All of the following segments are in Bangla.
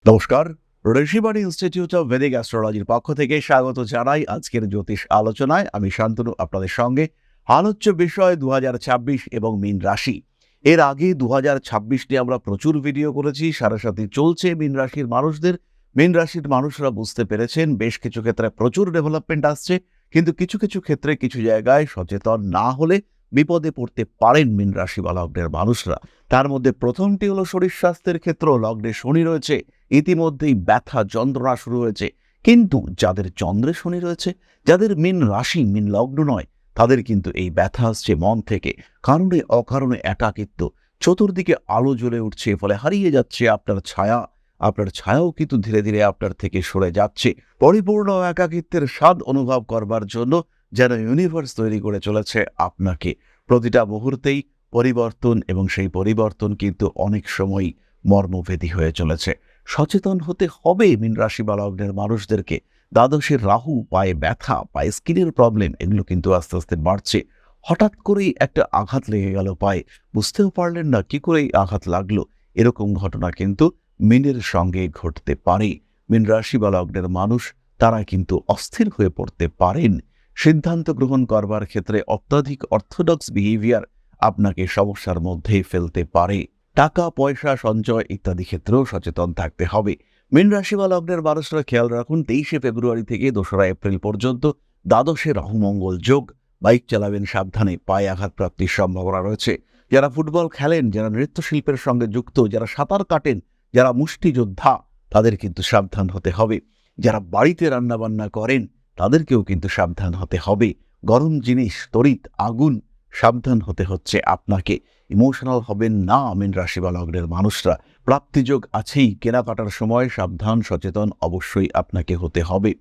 নমস্কার। ঋষিবাণী ইনস্টিটিউট অফ ভেদিক অ্যাস্ট্রোলজির পক্ষ থেকে স্বাগত জানাই আজকের জ্যোতিষ আলোচনায়। আমি শান্তনু আপনাদের সঙ্গে। আলোচ্য বিষয় 2026 এবং মীন রাশি। এর আগে 2026 নিয়ে আমরা প্রচুর ভিডিও করেছি, সাথে সাথে চলছে মীন রাশির মানুষদের। মীন রাশির মানুষরা বুঝতে পেরেছেন বেশ কিছু ক্ষেত্রে প্রচুর ডেভেলপমেন্ট আসছে, কিন্তু কিছু কিছু ক্ষেত্রে কিছু জায়গায় সচেতন না হলে বিপদে পড়তে পারেন মীন রাশি বা লগ্নের মানুষরা। তার মধ্যে প্রথমটি হলো শরীর স্বাস্থ্যের ক্ষেত্র। লগ্নে শনি রয়েছে, ইতিমধ্যেই ব্যথা যন্ত্রণা শুরু হয়েছে। কিন্তু যাদের চন্দ্রে শনি রয়েছে, যাদের মীন রাশি মীন লগ্ন নয়, তাদের কিন্তু এই ব্যথা আসছে মন থেকে, কারণে অকারণে একাকিত্ব। চতুর্দিকে আলো জ্বলে উঠছে, ফলে হারিয়ে যাচ্ছে আপনার ছায়া। আপনার ছায়াও কিন্তু ধীরে ধীরে আপনার থেকে সরে যাচ্ছে। পরিপূর্ণ একাকিত্বের স্বাদ অনুভব করবার জন্য যেন ইউনিভার্স তৈরি করে চলেছে আপনাকে। প্রতিটা মুহূর্তেই পরিবর্তন, এবং সেই পরিবর্তন কিন্তু অনেক সময়ই মর্মভেদী হয়ে চলেছে। সচেতন হতে হবে মীন রাশি বা লগ্নের মানুষদেরকে। দ্বাদশের রাহু, পায়ে ব্যথা, পায়ে স্কিনের প্রবলেম, এগুলো কিন্তু আস্তে আস্তে বাড়ছে। হঠাৎ করেই একটা আঘাত লেগে গেল পায়ে, বুঝতেও পারলেন না কি করে এই আঘাত লাগলো। এরকম ঘটনা কিন্তু মীনের সঙ্গে ঘটতে পারে। মীন রাশি বা লগ্নের মানুষ তারা কিন্তু অস্থির হয়ে পড়তে পারেন। সিদ্ধান্ত গ্রহণ করবার ক্ষেত্রে অত্যাধিক অর্থোডক্স বিহেভিয়ার আপনাকে সমস্যার মধ্যে ফেলতে পারে। টাকা পয়সা সঞ্চয় ইত্যাদি ক্ষেত্রেও সচেতন থাকতে হবে। মীন রাশি বা লগ্নের মানুষরা খেয়াল রাখুন, 23শে ফেব্রুয়ারি থেকে 2রা এপ্রিল পর্যন্ত দ্বাদশে রাহু মঙ্গল যোগ। বাইক চালাবেন সাবধানে, পায়ে আঘাত প্রাপ্তির সম্ভাবনা রয়েছে। যারা ফুটবল খেলেন, যারা নৃত্যশিল্পের সঙ্গে যুক্ত, যারা সাঁতার কাটেন, যারা মুষ্টিযোদ্ধা, তাদের কিন্তু সাবধান হতে হবে। যারা বাড়িতে রান্নাবান্না করেন, তাদেরকেও কিন্তু সাবধান হতে হবে। গরম জিনিস, তড়িৎ, আগুন, সাবধান হতে হচ্ছে আপনাকে। ইমোশনাল হবেন না মীন রাশি বা লগ্নের মানুষরা। প্রাপ্তিযোগ আছেই, কেনাকাটার সময় সাবধান সচেতন অবশ্যই আপনাকে হতে হবে।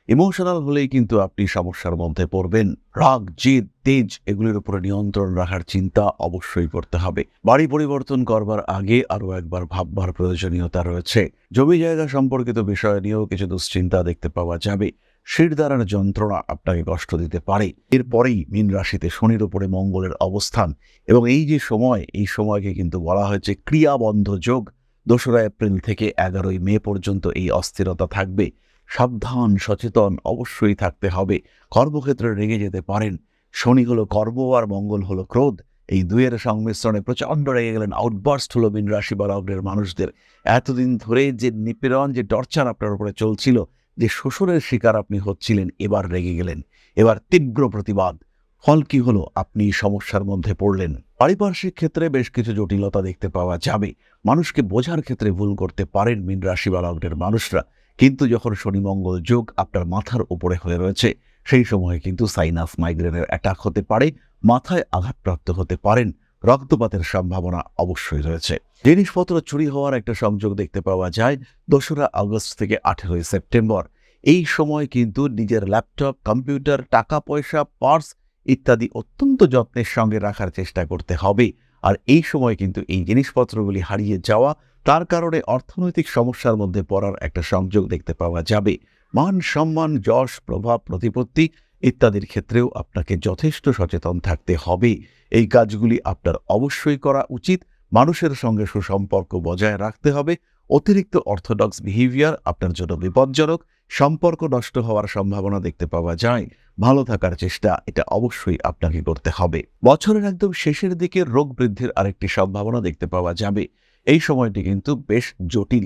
ইমোশনাল হলেই কিন্তু আপনি সমস্যার মধ্যে পড়বেন। রাগ, জেদ, তেজ, এগুলির উপরে নিয়ন্ত্রণ রাখার চিন্তা অবশ্যই করতে হবে। বাড়ি পরিবর্তন করবার আগে আরও একবার ভাববার প্রয়োজনীয়তা রয়েছে। জমি জায়গা সম্পর্কিত বিষয় নিয়েও কিছু দুশ্চিন্তা দেখতে পাওয়া যাবে। শিরদাঁড়ার যন্ত্রণা আপনাকে কষ্ট দিতে পারে। এরপরেই মীন রাশিতে শনির উপরে মঙ্গলের অবস্থান, এবং এই যে সময়, এই সময়কে কিন্তু বলা হয়েছে ক্রিয়াবন্ধ যোগ। 2রা এপ্রিল থেকে 11ই মে পর্যন্ত এই অস্থিরতা থাকবে। সাবধান সচেতন অবশ্যই থাকতে হবে। কর্মক্ষেত্রে রেগে যেতে পারেন। শনি হলো কর্ম আর মঙ্গল হলো ক্রোধ। এই দুইয়ের সংমিশ্রণে প্রচণ্ড রেগে গেলেন। আউটবার্স্ট হলো মীন রাশি বা লগ্নের মানুষদের। এতদিন ধরে যে নিপীড়ন, যে টর্চার আপনার উপরে চলছিল, যে শোষণের শিকার আপনি হচ্ছিলেন, এবার রেগে গেলেন। এবার তীব্র প্রতিবাদ। ফল কি হলো? আপনি সমস্যার মধ্যে পড়লেন। পারিপার্শ্বিক ক্ষেত্রে বেশ কিছু জটিলতা দেখতে পাওয়া যাবে। মানুষকে বোঝার ক্ষেত্রে ভুল করতে পারেন মীন রাশি বা লগ্নের মানুষরা। কিন্তু যখন শনি মঙ্গল যোগ আপনার মাথার উপরে হয়ে রয়েছে, সেই সময়ে কিন্তু সাইনাস, মাইগ্রেনের অ্যাটাক হতে পারে। মাথায় আঘাতপ্রাপ্ত হতে পারেন। রক্তপাতের সম্ভাবনা অবশ্যই রয়েছে। জিনিসপত্র চুরি হওয়ার একটা সংযোগ দেখতে পাওয়া যায় 2রা আগস্ট থেকে 18ই সেপ্টেম্বর। এই সময় কিন্তু নিজের ল্যাপটপ, কম্পিউটার, টাকা পয়সা, পার্স ইত্যাদি অত্যন্ত যত্নের সঙ্গে রাখার চেষ্টা করতে হবে। আর এই সময় কিন্তু এই জিনিসপত্রগুলি হারিয়ে যাওয়া, তার কারণে অর্থনৈতিক সমস্যার মধ্যে পড়ার একটা সংযোগ দেখতে পাওয়া যাবে। মান সম্মান, যশ, প্রভাব, প্রতিপত্তি ইত্যাদির ক্ষেত্রেও আপনাকে যথেষ্ট সচেতন থাকতে হবে। এই কাজগুলি আপনার অবশ্যই করা উচিত। মানুষের সঙ্গে সুসম্পর্ক বজায় রাখতে হবে। অতিরিক্ত অর্থোডক্স বিহেভিয়ার আপনার জন্য বিপজ্জনক। সম্পর্ক নষ্ট হওয়ার সম্ভাবনা দেখতে পাওয়া যায়। ভালো থাকার চেষ্টা এটা অবশ্যই আপনাকে করতে হবে। বছরের একদম শেষের দিকে রোগ বৃদ্ধির আরেকটি সম্ভাবনা দেখতে পাওয়া যাবে। এই সময়টি কিন্তু বেশ জটিল।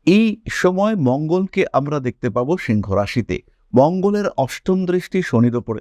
এই সময় মঙ্গলকে আমরা দেখতে পাবো সিংহ রাশিতে। মঙ্গলের অষ্টম দৃষ্টি শনির উপরে,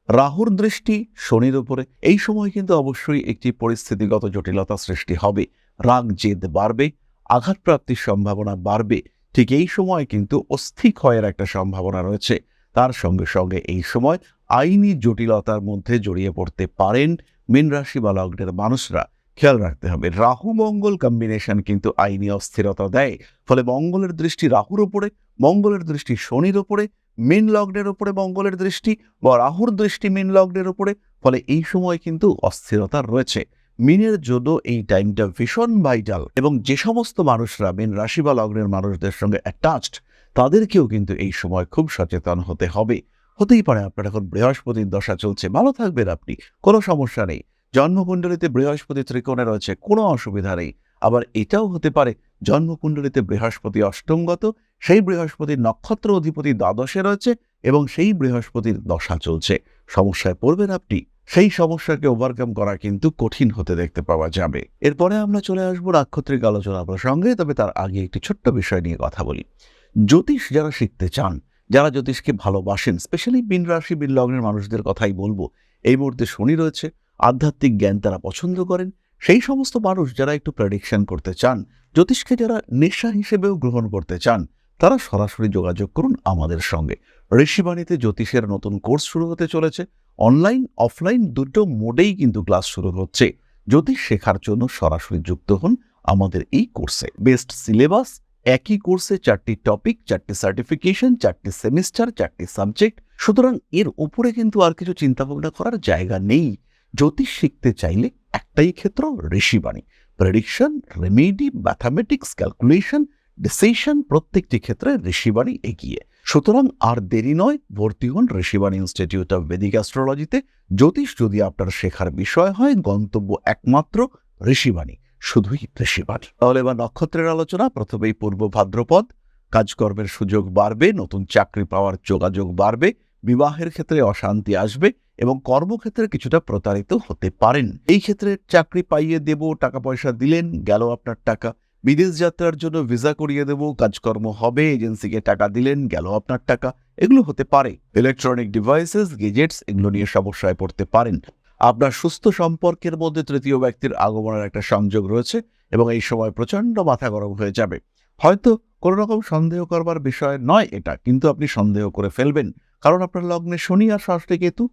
রাহুর দৃষ্টি শনির উপরে। এই সময় কিন্তু অবশ্যই একটি পরিস্থিতিগত জটিলতা সৃষ্টি হবে। রাগ জেদ বাড়বে, আঘাতপ্রাপ্তির সম্ভাবনা বাড়বে। ঠিক এই সময় কিন্তু অস্থিক্ষয়ের একটা সম্ভাবনা রয়েছে। তার সঙ্গে সঙ্গে এই সময় আইনি জটিলতার মধ্যে জড়িয়ে পড়তে পারেন মীন রাশি বা লগ্নের মানুষরা। খেয়াল রাখতে হবে, রাহু মঙ্গল কম্বিনেশন কিন্তু আইনি অস্থিরতা দেয়। ফলে মঙ্গলের দৃষ্টি রাহুর উপরে, মঙ্গলের দৃষ্টি শনির উপরে, মীন লগ্নের উপরে মঙ্গলের দৃষ্টি বা রাহুর দৃষ্টি মীন লগ্নের উপরে। ফলে এই সময় কিন্তু অস্থিরতা রয়েছে। মীনের জন্য এই টাইমটা ভীষণ ভাইটাল, এবং যে সমস্ত মানুষরা মীন রাশি বা লগ্নের মানুষদের সঙ্গে অ্যাটাচড, তাদেরকেও কিন্তু এই সময় খুব সচেতন হতে হবে। হতেই পারে আপনার এখন বৃহস্পতির দশা চলছে, ভালো থাকবেন আপনি, কোনো সমস্যা নেই। জন্মকুণ্ডলিতে বৃহস্পতি ত্রিকোণে রয়েছে, কোনো অসুবিধা নেই। আবার এটাও হতে পারে জন্মকুণ্ডলিতে বৃহস্পতি অষ্টমগত, সেই বৃহস্পতির নক্ষত্র অধিপতি দ্বাদশে রয়েছে এবং সেই বৃহস্পতির দশা চলছে। সমস্যায় পড়বেন আপনি, সেই সমস্যাকে ওভারকাম করা কিন্তু কঠিন হতে দেখতে পাওয়া যাবে। এরপরে আমরা চলে আসবো নাক্ষত্রিক আলোচনা প্রসঙ্গে, তবে তার আগে একটি ছোট্ট বিষয় নিয়ে কথা বলি। জ্যোতিষ যারা শিখতে চান, যারা জ্যোতিষকে ভালোবাসেন, স্পেশালি মীন রাশি মীন লগ্নের মানুষদের কথাই বলবো। এই মুহূর্তে শনি রয়েছে, আধ্যাত্মিক জ্ঞান তারা পছন্দ করেন, সেই সমস্ত মানুষ যারা একটু প্রেডিকশন করতে চান, জ্যোতিষকে যারা নেশা হিসেবেও গ্রহণ করতে চান, তারা সরাসরি যোগাযোগ করুন আমাদের সঙ্গে। ঋষিবাণীতে জ্যোতিষের নতুন কোর্স শুরু হতে চলেছে। অনলাইন অফলাইন দুটো মোডেই কিন্তু ক্লাস শুরু হচ্ছে। জ্যোতিষ শেখার জন্য সরাসরি যুক্ত হন আমাদের এই কোর্সে। বেস্ট সিলেবাস, একই কোর্সে 4টি টপিক, 4টি সার্টিফিকেশন, 4টি সেমিস্টার, 4টি সাবজেক্ট। সুতরাং এর উপরে কিন্তু আর কিছু চিন্তাভাবনা করার জায়গা নেই। জ্যোতিষ শিখতে চাইলে একটাই ক্ষেত্র, Rishibani. Prediction, remedy, mathematics, calculation, decision, প্রত্যেকটি ক্ষেত্রে ঋষিবাণী এগিয়ে। সুতরাং আর দেরি নয়, ভর্তি হন ঋষিবাণী ইনস্টিটিউট অফ ভেদিক অ্যাস্ট্রোলজিতে। জ্যোতিষ যদি আপনার শেখার বিষয় হয়, গন্তব্য একমাত্র ঋষিবাণী, শুধুই ঋষিবাণী। তাহলে এবার নক্ষত্রের আলোচনা। প্রথমেই পূর্ব ভাদ্রপদ। কাজকর্মের সুযোগ বাড়বে, নতুন চাকরি পাওয়ার যোগাযোগ বাড়বে, বিবাহের ক্ষেত্রে অশান্তি আসবে এবং কর্মক্ষেত্রে কিছুটা প্রতারিত হতে পারেন। এই ক্ষেত্রে চাকরি পাইয়ে দেব, টাকা পয়সা দিলেন, গেল আপনার টাকা। বিদেশ যাত্রার জন্য ভিসা করিয়ে দেব, কাজকর্ম হবে, এজেন্সিকে টাকা দিলেন, গেল আপনার টাকা। এগুলো হতে পারে। ইলেকট্রনিক ডিভাইসেস, গেজেটস, এগুলো নিয়ে সমস্যায় পড়তে পারেন। আপনার সুস্থ সম্পর্কের মধ্যে তৃতীয় ব্যক্তির আগমনের একটা সংযোগ রয়েছে এবং এই সময় প্রচন্ড মাথা গরম হয়ে যাবে। হয়তো কোনো রকম সন্দেহ করবার বিষয় নয় এটা, কিন্তু আপনি সন্দেহ করে ফেলবেন, কারণ আপনার লগ্নে শনি আর ষষ্ঠে কেতু।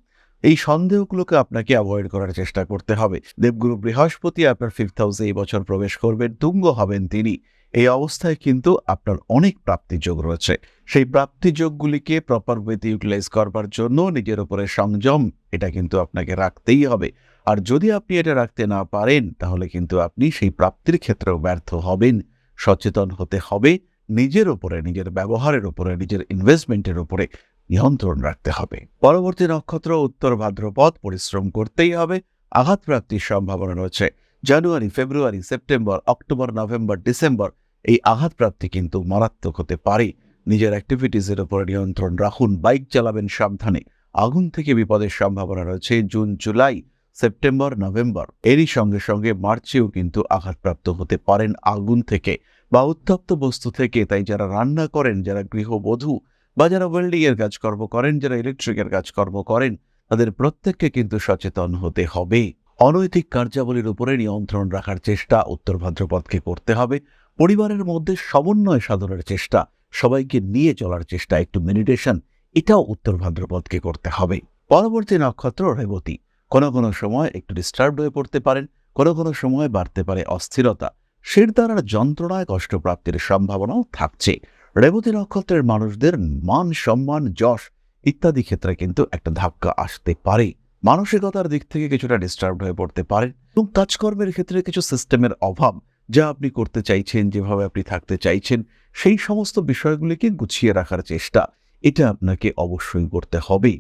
এই সন্দেহগুলোকে আপনাকে অ্যাভয়েড করার চেষ্টা করতে হবে। দেবগুরু বৃহস্পতি আপনার 5th হাউসে এই বছর প্রবেশ করবেন, তুঙ্গ হবেন তিনি। এই অবস্থায় কিন্তু আপনার অনেক প্রাপ্তিযোগ রয়েছে। সেই প্রাপ্তিযোগগুলিকে প্রপার ওয়েতে ইউটিলাইজ করবার জন্য নিজের উপরে সংযম, এটা কিন্তু আপনাকে রাখতেই হবে। আর যদি আপনি এটা রাখতে না পারেন, তাহলে কিন্তু আপনি সেই প্রাপ্তির ক্ষেত্রেও ব্যর্থ হবেন। সচেতন হতে হবে নিজের উপরে, নিজের ব্যবহারের উপরে, নিজের ইনভেস্টমেন্টের উপরে নিয়ন্ত্রণ রাখতে হবে। পরবর্তী নক্ষত্র উত্তর ভাদ্রপদ। পরিশ্রম করতেই হবে, আঘাতপ্রাপ্তির সম্ভাবনা রয়েছে। জানুয়ারি, ফেব্রুয়ারি, সেপ্টেম্বর, অক্টোবর, নভেম্বর, ডিসেম্বর এই আঘাতপ্রাপ্তি কিন্তু মারাত্মক হতে পারে। নিজের অ্যাক্টিভিটিসের উপরে নিয়ন্ত্রণ রাখুন, বাইক চালাবেন সাবধানে। আগুন থেকে বিপদের সম্ভাবনা রয়েছে জুন, জুলাই, সেপ্টেম্বর, নভেম্বর। এরই সঙ্গে সঙ্গে মার্চেও কিন্তু আঘাতপ্রাপ্ত হতে পারেন আগুন থেকে বা উত্তপ্ত বস্তু থেকে। তাই যারা রান্না করেন, যারা গৃহবধূ বা যারা ওয়েল্ডিং এর কাজকর্ম করেন, যারা ইলেকট্রিকের কাজকর্ম করেন, তাদের প্রত্যেককে কিন্তু সচেতন হতে হবে। অনৈতিক কার্যাবলীর উপরে নিয়ন্ত্রণ রাখার চেষ্টা উত্তর ভাদ্রপদকে করতে হবে। পরিবারের মধ্যে সমন্বয় সাধনের চেষ্টা, সবাইকে নিয়ে চলার চেষ্টা, একটু মেডিটেশন, এটাও উত্তর ভাদ্রপদকে করতে হবে। পরবর্তী নক্ষত্র রেবতী। কোনো কোনো সময় একটু ডিস্টার্ব হয়ে পড়তে পারেন, কোনো কোনো সময় বাড়তে পারে অস্থিরতা, শিরদাঁড়ার যন্ত্রণায় কষ্টপ্রাপ্তির সম্ভাবনাও থাকছে। রেবতী নক্ষত্রের মানুষদের মান সম্মান, যশ ইত্যাদি ক্ষেত্রে কিন্তু একটা ধাক্কা আসতে পারে। মানসিকতার দিক থেকে কিছুটা ডিস্টার্ব হয়ে পড়তে পারেন এবং কাজকর্মের ক্ষেত্রে কিছু সিস্টেমের অভাব, যা আপনি করতে চাইছেন, যেভাবে আপনি থাকতে চাইছেন, সেই সমস্ত বিষয়গুলিকে গুছিয়ে রাখার চেষ্টা, এটা আপনাকে অবশ্যই করতে হবে।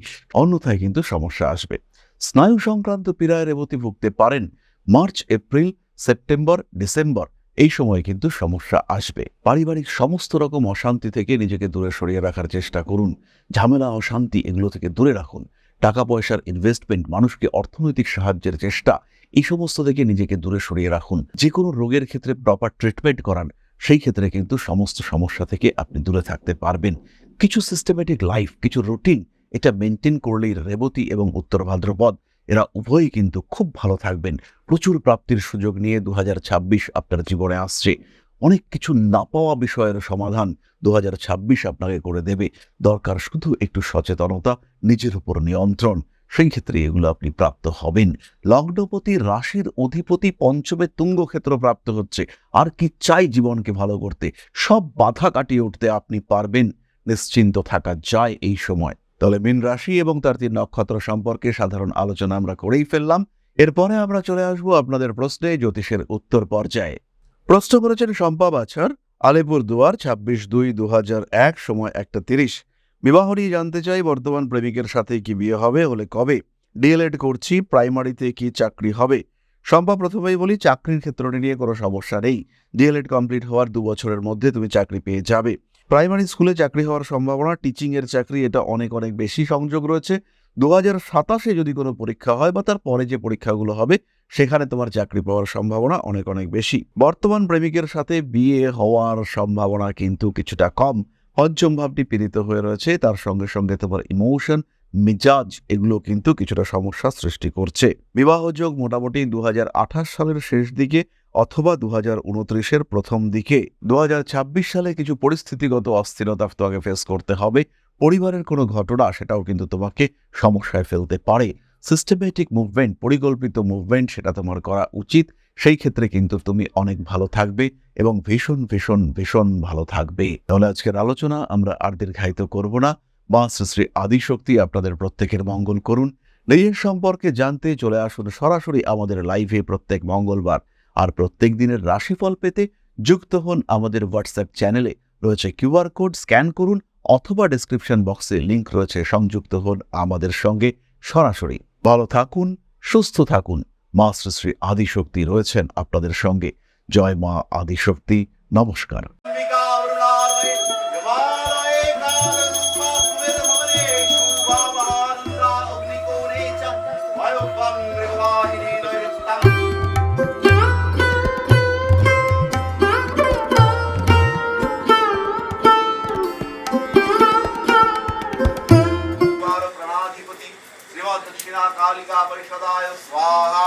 অন্যথায় কিন্তু সমস্যা আসবে। স্নায়ু সংক্রান্ত পীড়ায় রেবতী ভুগতে পারেন। মার্চ, এপ্রিল, সেপ্টেম্বর, ডিসেম্বর এই সময় কিন্তু সমস্যা আসবে। পারিবারিক সমস্ত রকম অশান্তি থেকে নিজেকে দূরে সরিয়ে রাখার চেষ্টা করুন। ঝামেলা, অশান্তি এগুলো থেকে দূরে রাখুন। টাকা পয়সার ইনভেস্টমেন্ট, মানুষকে অর্থনৈতিক সাহায্যের চেষ্টা, এই সমস্ত থেকে নিজেকে দূরে সরিয়ে রাখুন। যে কোনো রোগের ক্ষেত্রে প্রপার ট্রিটমেন্ট করান, সেই ক্ষেত্রে কিন্তু সমস্ত সমস্যা থেকে আপনি দূরে থাকতে পারবেন। কিছু সিস্টেমেটিক লাইফ, কিছু রুটিন, এটা মেনটেন করলেই রেবতী এবং উত্তর ভাদ্রপদ এরা উভয়ই কিন্তু খুব ভালো থাকবেন। প্রচুর প্রাপ্তির সুযোগ নিয়ে 2026 আপনার জীবনে আসছে। অনেক কিছু না পাওয়া বিষয়ের সমাধান 2026 আপনাকে করে দেবে। দরকার শুধু একটু সচেতনতা, নিজের উপর নিয়ন্ত্রণ, সেই ক্ষেত্রে এগুলো আপনি প্রাপ্ত হবেন। লগ্নপতি, রাশির অধিপতি পঞ্চমে তুঙ্গ ক্ষেত্র প্রাপ্ত হচ্ছে। আর কি চাই জীবনকে ভালো করতে? সব বাধা কাটিয়ে উঠতে আপনি পারবেন, নিশ্চিন্ত থাকা যায় এই সময়। তাহলে মীন রাশি এবং তার 3 নক্ষত্র সম্পর্কে সাধারণ আলোচনা আমরা করেই ফেললাম। এরপরে আমরা চলে আসবো আপনাদের প্রশ্নে, জ্যোতিষের উত্তর পর্যায়ে। প্রশ্ন করেছেন শম্পা বাছার, আলিপুরদুয়ার, 26/2/2001, সময় 1:30। বিবাহ নিয়ে জানতে চাই, বর্তমান প্রেমিকের সাথে কি বিয়ে হবে, হলে কবে? ডিএলএড করছি, প্রাইমারিতে কি চাকরি হবে? শম্পা, প্রথমেই বলি চাকরির ক্ষেত্র নিয়ে কোনো সমস্যা নেই। ডিএলএড কমপ্লিট হওয়ার 2 বছরের মধ্যে তুমি চাকরি পেয়ে যাবে। প্রাইমারি স্কুলে চাকরি হওয়ার সম্ভাবনা, টিচিং এর চাকরি, এটা অনেক অনেক বেশি সংযোগ রয়েছে। 2027-এ যদি কোনো পরীক্ষা হয় বা তার পরে যে পরীক্ষাগুলো হবে সেখানে তোমার চাকরি পাওয়ার সম্ভাবনা অনেক অনেক বেশি। বর্তমান প্রেমিকের সাথে বিয়ে হওয়ার সম্ভাবনা কিন্তু কিছুটা কম। পঞ্চম ভাবটি পীড়িত হয়ে রয়েছে, তার সঙ্গে সঙ্গে তোমার ইমোশন, মিজাজ, এগুলো কিন্তু কিছুটা সমস্যা সৃষ্টি করছে। বিবাহযোগ মোটামুটি 2028 সালের শেষ দিকে অথবা 2029-এর প্রথম দিকে। 2026 সালে কিছু পরিস্থিতিগত অস্থিরতা তোমাকে ফেস করতে হবে। পরিবারের কোনো ঘটনা, সেটাও কিন্তু তোমাকে সমস্যায় ফেলতে পারে। সিস্টেমেটিক মুভমেন্ট, পরিকল্পিত মুভমেন্ট, সেটা তোমার করা উচিত। সেই ক্ষেত্রে কিন্তু তুমি অনেক ভালো থাকবে এবং ভীষণ ভীষণ ভীষণ ভালো থাকবে। তাহলে আজকের আলোচনা আমরা আর দীর্ঘায়িত করব না। মা শ্রী শ্রী আদিশক্তি আপনাদের প্রত্যেকের মঙ্গল করুন। নিজের সম্পর্কে জানতে চলে আসুন সরাসরি আমাদের লাইভে প্রত্যেক মঙ্গলবার। আর প্রত্যেক দিনের রাশিফল পেতে যুক্ত হন আমাদের হোয়াটসঅ্যাপ চ্যানেলে। রয়েছে কিউআর কোড, স্ক্যান করুন অথবা ডেসক্রিপশন বক্সে লিংক রয়েছে, সংযুক্ত হন আমাদের সঙ্গে সরাসরি। ভালো থাকুন, সুস্থ থাকুন। মা শ্রী শ্রী আদিশক্তি রয়েছেন আপনাদের সঙ্গে। জয় মা আদিশক্তি। নমস্কার। दक्षिणा कालिका परिषदाय स्वाहा।